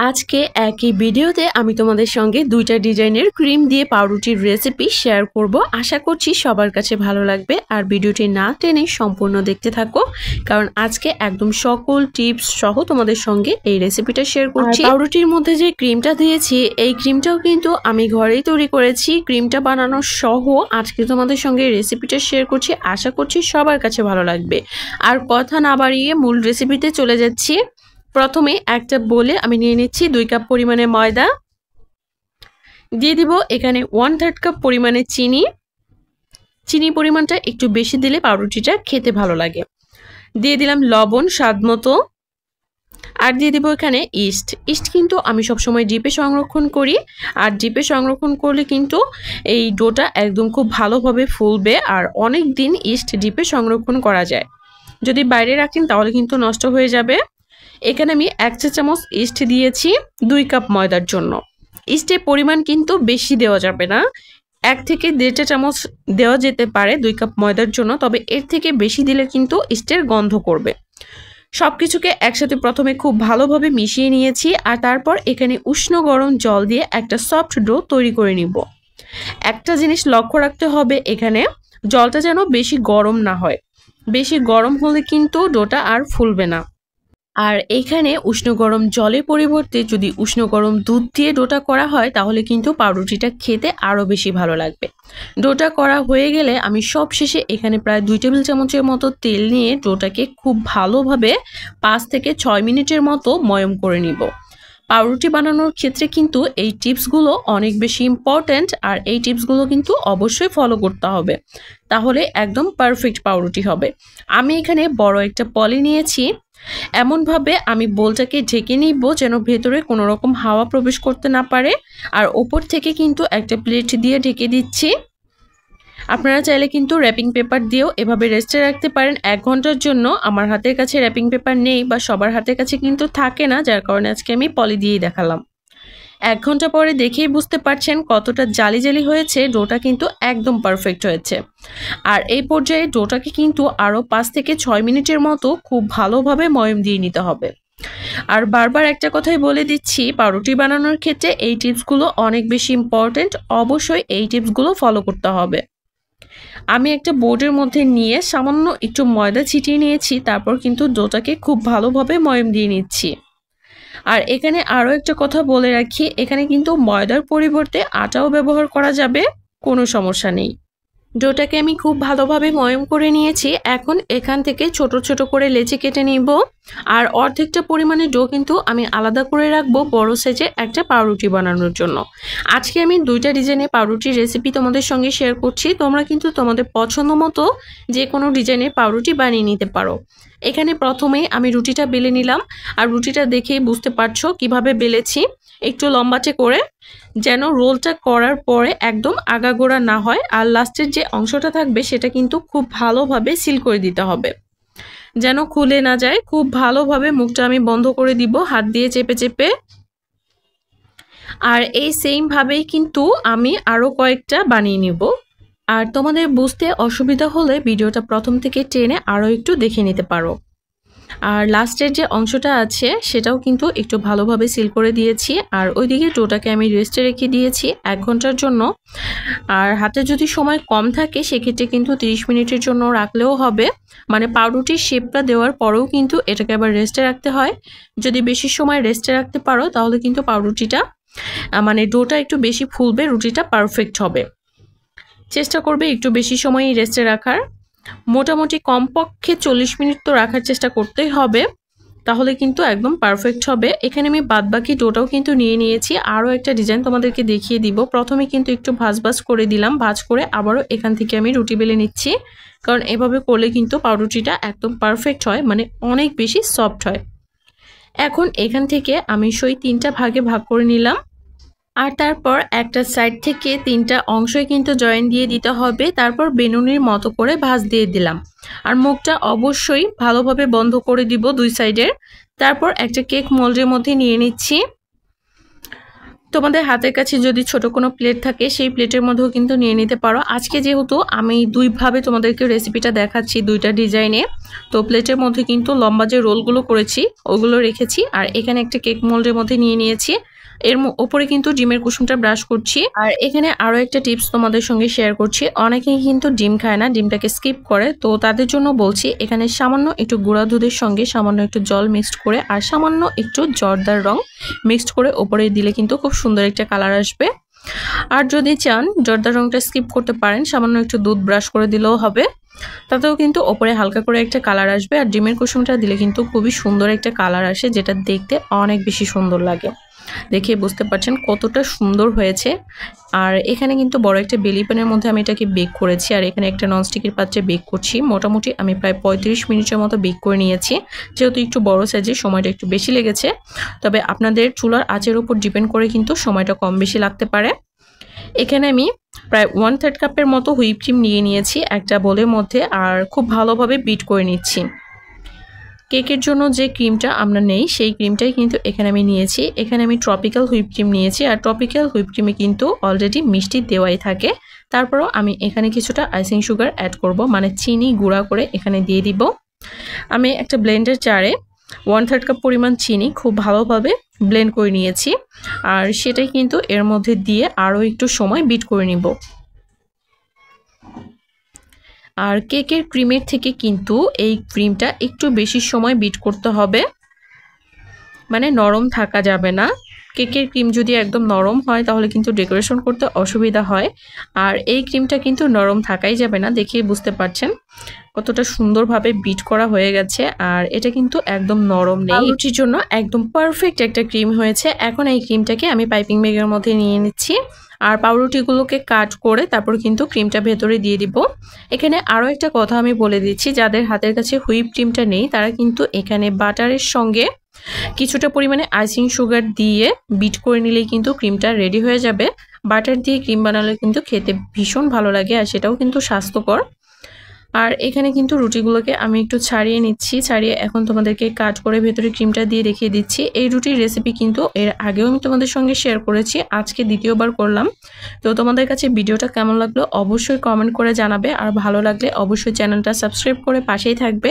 আজকে একই ভিডিওতে আমি তোমাদের সঙ্গে দুইটা ডিজাইনের ক্রিম দিয়ে পাউরুটির রেসিপি শেয়ার করব। আশা করছি সবার কাছে ভালো লাগবে আর ভিডিওটি না টেনে সম্পূর্ণ দেখতে থাকো, কারণ আজকে একদম সকল টিপস সহ তোমাদের সঙ্গে এই রেসিপিটা শেয়ার করছি। পাউরুটির মধ্যে যে ক্রিমটা দিয়েছি এই ক্রিমটাও কিন্তু আমি ঘরেই তৈরি করেছি। ক্রিমটা বানানো সহ আজকে তোমাদের সঙ্গে রেসিপিটা শেয়ার করছি। আশা করছি সবার কাছে ভালো লাগবে। আর কথা না বাড়িয়ে মূল রেসিপিতে চলে যাচ্ছি। প্রথমে একটা বলে আমি নিয়ে নিচ্ছি 2 কাপ পরিমাণে ময়দা, দিয়ে দিব এখানে 1/3 কাপ পরিমাণে চিনি পরিমাণটা একটু বেশি দিলে পাউরুটিটা খেতে ভালো লাগে। দিয়ে দিলাম লবণ স্বাদ মতো, আর দিয়ে দিব এখানে ইস্ট কিন্তু আমি সবসময় ডিপে সংরক্ষণ করি, আর ডিপে সংরক্ষণ করলে কিন্তু এই ডোটা একদম খুব ভালোভাবে ফুলবে। আর অনেক দিন ইস্ট ডিপে সংরক্ষণ করা যায়, যদি বাইরে রাখেন তাহলে কিন্তু নষ্ট হয়ে যাবে। এখানে আমি 1 চা চামচ ইস্ট দিয়েছি 2 কাপ ময়দার জন্য। ইস্টের পরিমাণ কিন্তু বেশি দেওয়া যাবে না, 1 থেকে 1.5 চা চামচ দেওয়া যেতে পারে 2 কাপ ময়দার জন্য, তবে এর থেকে বেশি দিলে কিন্তু ইস্টের গন্ধ করবে। সবকিছুকে একসাথে প্রথমে খুব ভালোভাবে মিশিয়ে নিয়েছি, আর তারপর এখানে উষ্ণ গরম জল দিয়ে একটা সফট ডো তৈরি করে নিব। একটা জিনিস লক্ষ্য রাখতে হবে, এখানে জলটা যেন বেশি গরম না হয়, বেশি গরম হলে কিন্তু ডোটা আর ফুলবে না। আর এইখানে উষ্ণ গরম জলের পরিবর্তে যদি উষ্ণ গরম দুধ দিয়ে ডোটা করা হয় তাহলে কিন্তু পাউরুটিটা খেতে আরও বেশি ভালো লাগবে। ডোটা করা হয়ে গেলে আমি সব শেষে এখানে প্রায় 2 টেবিল চামচের মতো তেল নিয়ে ডোটাকে খুব ভালোভাবে 5 থেকে 6 মিনিটের মতো ময়ম করে নিব। পাউরুটি বানানোর ক্ষেত্রে কিন্তু এই টিপসগুলো অনেক বেশি ইম্পর্ট্যান্ট, আর এই টিপসগুলো কিন্তু অবশ্যই ফলো করতে হবে, তাহলে একদম পারফেক্ট পাউরুটি হবে। আমি এখানে বড় একটা পলি নিয়েছি, এমনভাবে আমি বোলটাকে ঢেকে নিব যেন ভেতরে কোনো রকম হাওয়া প্রবেশ করতে না পারে, আর ওপর থেকে কিন্তু একটা প্লেট দিয়ে ঢেকে দিচ্ছি। আপনারা চাইলে কিন্তু র্যাপিং পেপার দিয়েও এভাবে রেস্টে রাখতে পারেন 1 ঘন্টার জন্য। আমার হাতের কাছে র্যাপিং পেপার নেই বা সবার হাতের কাছে কিন্তু থাকে না, যার কারণে আজকে আমি পলি দিয়েই দেখালাম। 1 ঘন্টা পরে দেখেই বুঝতে পারছেন কতটা জালি জালি হয়েছে, ডোটা কিন্তু একদম পারফেক্ট হয়েছে। আর এই পর্যায়ে ডোটাকে কিন্তু আরও 5 থেকে 6 মিনিটের মতো খুব ভালোভাবে ময়ম দিয়ে নিতে হবে। আর বারবার একটা কথাই বলে দিচ্ছি, পাউরুটি বানানোর ক্ষেত্রে এই টিপসগুলো অনেক বেশি ইম্পর্ট্যান্ট, অবশ্যই এই টিপসগুলো ফলো করতে হবে। আমি একটা বোর্ডের মধ্যে নিয়ে সামান্য একটু ময়দা ছিটিয়ে নিয়েছি, তারপর কিন্তু ডোটাকে খুব ভালোভাবে ময়ম দিয়ে নিচ্ছি। আর এখানে আরও একটা কথা বলে রাখি, এখানে কিন্তু ময়দার পরিবর্তে আটাও ব্যবহার করা যাবে, কোনো সমস্যা নেই। ডোটাকে আমি খুব ভালোভাবে ময়ম করে নিয়েছি, এখন এখান থেকে ছোট ছোট করে লেচি কেটে নিব। আর অর্ধেকটা পরিমাণে ডো কিন্তু আমি আলাদা করে রাখবো বড় সাইজের একটা পাউরুটি বানানোর জন্য। আজকে আমি 2টা ডিজাইনের পাউরুটির রেসিপি তোমাদের সঙ্গে শেয়ার করছি, তোমরা কিন্তু তোমাদের পছন্দ মতো যে কোনো ডিজাইনের পাউরুটি বানিয়ে নিতে পারো। এখানে প্রথমেই আমি রুটিটা বেলে নিলাম, আর রুটিটা দেখেই বুঝতে পারছো কিভাবে বেলেছি, একটু লম্বাটে করে, যেন রোলটা করার পরে একদম আগাগোড়া না হয়। আর লাস্টের যে অংশটা থাকবে সেটা কিন্তু খুব ভালোভাবে সিল করে দিতে হবে, যেন খুলে না যায়। খুব ভালোভাবে মুখটা আমি বন্ধ করে দিব হাত দিয়ে চেপে চেপে। আর এই সেম ভাবেই কিন্তু আমি আরও কয়েকটা বানিয়ে নিব। আর তোমাদের বুঝতে অসুবিধা হলে ভিডিওটা প্রথম থেকে টেনে আরও একটু দেখে নিতে পারো। আর লাস্টের যে অংশটা আছে সেটাও কিন্তু একটু ভালোভাবে সিল করে দিয়েছি। আর ওইদিকে ডোটাকে আমি রেস্টে রেখে দিয়েছি 1 ঘন্টার জন্য। আর হাতে যদি সময় কম থাকে সেক্ষেত্রে কিন্তু 30 মিনিটের জন্য রাখলেও হবে, মানে পাউরুটির শেপটা দেওয়ার পরেও কিন্তু এটাকে আবার রেস্টে রাখতে হয়। যদি বেশি সময় রেস্টে রাখতে পারো তাহলে কিন্তু পাউরুটিটা মানে ডোটা একটু বেশি ফুলবে, রুটিটা পারফেক্ট হবে। চেষ্টা করবে একটু বেশি সময় রেস্টে রাখার, মোটামুটি কমপক্ষে 40 মিনিট তো রাখার চেষ্টা করতেই হবে, তাহলে কিন্তু একদম পারফেক্ট হবে। এখানে আমি বাদবাকি ডোটাও কিন্তু নিয়ে নিয়েছি। আরও একটা ডিজাইন তোমাদেরকে দেখিয়ে দিব। প্রথমে কিন্তু একটু ভাজ করে দিলাম, ভাজ করে আবারও এখান থেকে আমি রুটি বেলে নিচ্ছি, কারণ এভাবে করলে কিন্তু পাউরুটিটা একদম পারফেক্ট হয়, মানে অনেক বেশি সফট হয়। এখন এখান থেকে আমি 3টা ভাগে ভাগ করে নিলাম, আর তারপর একটা সাইড থেকে 3টা অংশই কিন্তু জয়েন দিয়ে দিতে হবে। তারপর বেনুনির মতো করে ভাঁজ দিয়ে দিলাম, আর মুখটা অবশ্যই ভালোভাবে বন্ধ করে দিব 2 সাইডের। তারপর একটা কেক মোল্ডের মধ্যে নিয়ে নিচ্ছি, তোমাদের হাতের কাছে যদি ছোট কোনো প্লেট থাকে সেই প্লেটের মধ্যেও কিন্তু নিয়ে নিতে পারো। আজকে যেহেতু আমি দুইভাবে তোমাদেরকে রেসিপিটা দেখাচ্ছি, দুইটা ডিজাইনে, তো প্লেটের মধ্যে কিন্তু লম্বা যে রোলগুলো করেছি ওগুলো রেখেছি, আর এখানে একটা কেক মোল্ডের মধ্যে নিয়ে নিয়েছি। এর উপরে কিন্তু ডিমের কুসুমটা ব্রাশ করছি। আর এখানে আরো একটা টিপস তোমাদের সঙ্গে শেয়ার করছি। অনেকেই কিন্তু ডিম খায় না, ডিমটাকে স্কিপ করে, তো তাদের জন্য বলছি এখানে সামান্য একটু গুঁড়া দুধের সঙ্গে সামান্য একটু জল মিক্সড করে আর সামান্য একটু জর্দার রং মিক্সড করে ওপরে দিলে কিন্তু খুব সুন্দর একটা কালার আসবে। আর যদি চান জর্দার রংটা স্কিপ করতে পারেন, সামান্য একটু দুধ ব্রাশ করে দিলেও হবে, তাতেও কিন্তু ওপরে হালকা করে একটা কালার আসবে। আর ডিমের কুসুমটা দিলে কিন্তু খুবই সুন্দর একটা কালার আসে, যেটা দেখতে অনেক বেশি সুন্দর লাগে। দেখে বুঝতে পারছেন কতটা সুন্দর হয়েছে। আর এখানে কিন্তু বড় একটা বেলি প্যানের মধ্যে আমি এটাকে বেক করেছি, আর এখানে একটা ননস্টিকের পাত্রে বেক করছি। মোটামুটি আমি প্রায় 35 মিনিটের মতো বেক করে নিয়েছি। যেহেতু একটু বড় সাইজের সময়টা একটু বেশি লেগেছে, তবে আপনাদের চুলার আঁচের উপর ডিপেন্ড করে কিন্তু সময়টা কম বেশি লাগতে পারে। এখানে আমি প্রায় 1/3 কাপের মতো হুইপ ক্রিম নিয়ে নিয়েছি একটা বোলের মধ্যে, আর খুব ভালোভাবে বিট করে নিচ্ছি। কেকের জন্য যে ক্রিমটা আমরা নেই সেই ক্রিমটাই কিন্তু এখানে আমি নিয়েছি। এখানে আমি ট্রপিক্যাল হুইপ ক্রিম নিয়েছি, আর ট্রপিক্যাল হুইপ ক্রিমে কিন্তু অলরেডি মিষ্টি দেওয়াই থাকে। তারপরও আমি এখানে কিছুটা আইসিং সুগার অ্যাড করব, মানে চিনি গুঁড়া করে এখানে দিয়ে দিব। আমি একটা ব্লেন্ডার জারে 1/3 কাপ পরিমাণ চিনি খুব ভালোভাবে ব্লেন্ড করে নিয়েছি, আর সেটাই কিন্তু এর মধ্যে দিয়ে আরও একটু সময় বিট করে নিব। আর কেকের ক্রিমের থেকে কিন্তু এই ক্রিমটা একটু বেশি সময় বিট করতে হবে, মানে নরম থাকা যাবে না। কেকের ক্রিম যদি একদম নরম হয় তাহলে কিন্তু ডেকোরেশন করতে অসুবিধা হয়, আর এই ক্রিমটা কিন্তু নরম থাকাই যাবে না। দেখিয়ে বুঝতে পারছেন কতটা সুন্দরভাবে বিট করা হয়ে গেছে, আর এটা কিন্তু একদম নরম নেই। পাউরুটির জন্য একদম পারফেক্ট একটা ক্রিম হয়েছে। এখন এই ক্রিমটাকে আমি পাইপিং ব্যাগের মধ্যে নিয়ে নিচ্ছি, আর পাউরুটিগুলোকে কাট করে তারপর কিন্তু ক্রিমটা ভেতরে দিয়ে দিব। এখানে আরও একটা কথা আমি বলে দিচ্ছি, যাদের হাতের কাছে হুইপ ক্রিমটা নেই তারা কিন্তু এখানে বাটারের সঙ্গে কিছুটা পরিমাণে আইসিং সুগার দিয়ে বিট করে নিলেই কিন্তু ক্রিমটা রেডি হয়ে যাবে। বাটার দিয়ে ক্রিম বানালে কিন্তু খেতে ভীষণ ভালো লাগে, আর সেটাও কিন্তু স্বাস্থ্যকর। আর এখানে কিন্তু রুটিগুলোকে আমি একটু ছাড়িয়ে নিচ্ছি, ছাড়িয়ে এখন তোমাদেরকে কাট করে ভেতরে ক্রিমটা দিয়ে দেখিয়ে দিচ্ছি। এই রুটির রেসিপি কিন্তু এর আগেও আমি তোমাদের সঙ্গে শেয়ার করেছি, আজকে দ্বিতীয়বার করলাম। তো তোমাদের কাছে ভিডিওটা কেমন লাগলো অবশ্যই কমেন্ট করে জানাবে, আর ভালো লাগলে অবশ্যই চ্যানেলটা সাবস্ক্রাইব করে পাশেই থাকবে।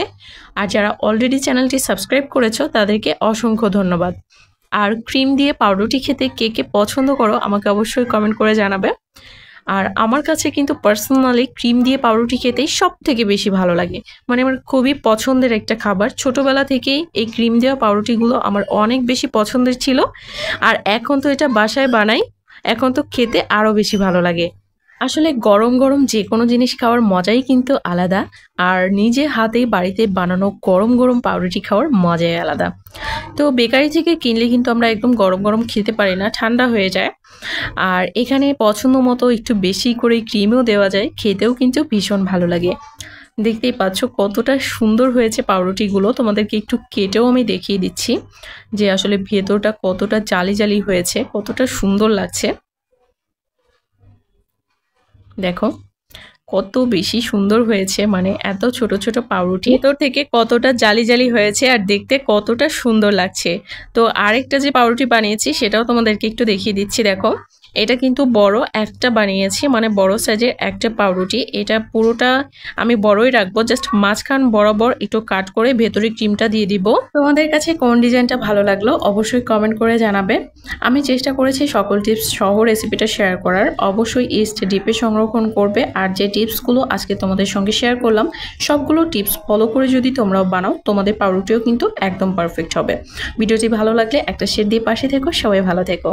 আর যারা অলরেডি চ্যানেলটি সাবস্ক্রাইব করেছো তাদেরকে অসংখ্য ধন্যবাদ। আর ক্রিম দিয়ে পাউরুটি খেতে কে কে পছন্দ করো আমাকে অবশ্যই কমেন্ট করে জানাবে। আর আমার কাছে কিন্তু পার্সোনালি ক্রিম দিয়ে পাউরুটি খেতেই সব থেকে বেশি ভালো লাগে, মানে আমার খুবই পছন্দের একটা খাবার। ছোটবেলা থেকেই এই ক্রিম দেওয়া পাউরুটিগুলো আমার অনেক বেশি পছন্দের ছিল, আর এখন তো এটা বাসায় বানাই, এখন তো খেতে আরও বেশি ভালো লাগে। আসলে গরম গরম যে কোনো জিনিস খাওয়ার মজাই কিন্তু আলাদা, আর নিজে হাতেই বাড়িতে বানানো গরম গরম পাউরুটি খাওয়ার মজাই আলাদা। তো বেকারি থেকে কিনলে কিন্তু আমরা একদম গরম গরম খেতে পারি না, ঠান্ডা হয়ে যায়। আর এখানে পছন্দ মতো একটু বেশি করে ক্রিমও দেওয়া যায়, খেতেও কিন্তু ভীষণ ভালো লাগে। দেখতেই পাচ্ছ কতটা সুন্দর হয়েছে পাউরুটিগুলো। তোমাদেরকে একটু কেটেও আমি দেখিয়ে দিচ্ছি যে আসলে ভেতরটা কতটা জালি জালি হয়েছে, কতটা সুন্দর লাগছে। দেখো কত বেশি সুন্দর হয়েছে, মানে এত ছোট ছোট পাউরুটি ভেতর থেকে কতটা জালি জালি হয়েছে, আর দেখতে কতটা সুন্দর লাগছে। তো আরেকটা যে পাউরুটি বানিয়েছি সেটাও তোমাদেরকে একটু দেখিয়ে দিচ্ছি। দেখো এটা কিন্তু বড় একটা বানিয়েছি, মানে বড় সাইজের একটা পাউরুটি। এটা পুরোটা আমি বড়ই রাখবো, জাস্ট মাঝখান বরাবর একটু কাট করে ভেতরে ক্রিমটা দিয়ে দিব। তোমাদের কাছে কোন ডিজাইনটা ভালো লাগলো অবশ্যই কমেন্ট করে জানাবে। আমি চেষ্টা করেছি সকল টিপস সহ রেসিপিটা শেয়ার করার। অবশ্যই ইস্ট ডিপে সংরক্ষণ করবে, আর যে টিপসগুলো আজকে তোমাদের সঙ্গে শেয়ার করলাম সবগুলো টিপস ফলো করে যদি তোমরাও বানাও তোমাদের পাউরুটিও কিন্তু একদম পারফেক্ট হবে। ভিডিওটি ভালো লাগলে একটা শেয়ার দিয়ে পাশে থেকো। সবাই ভালো থেকো।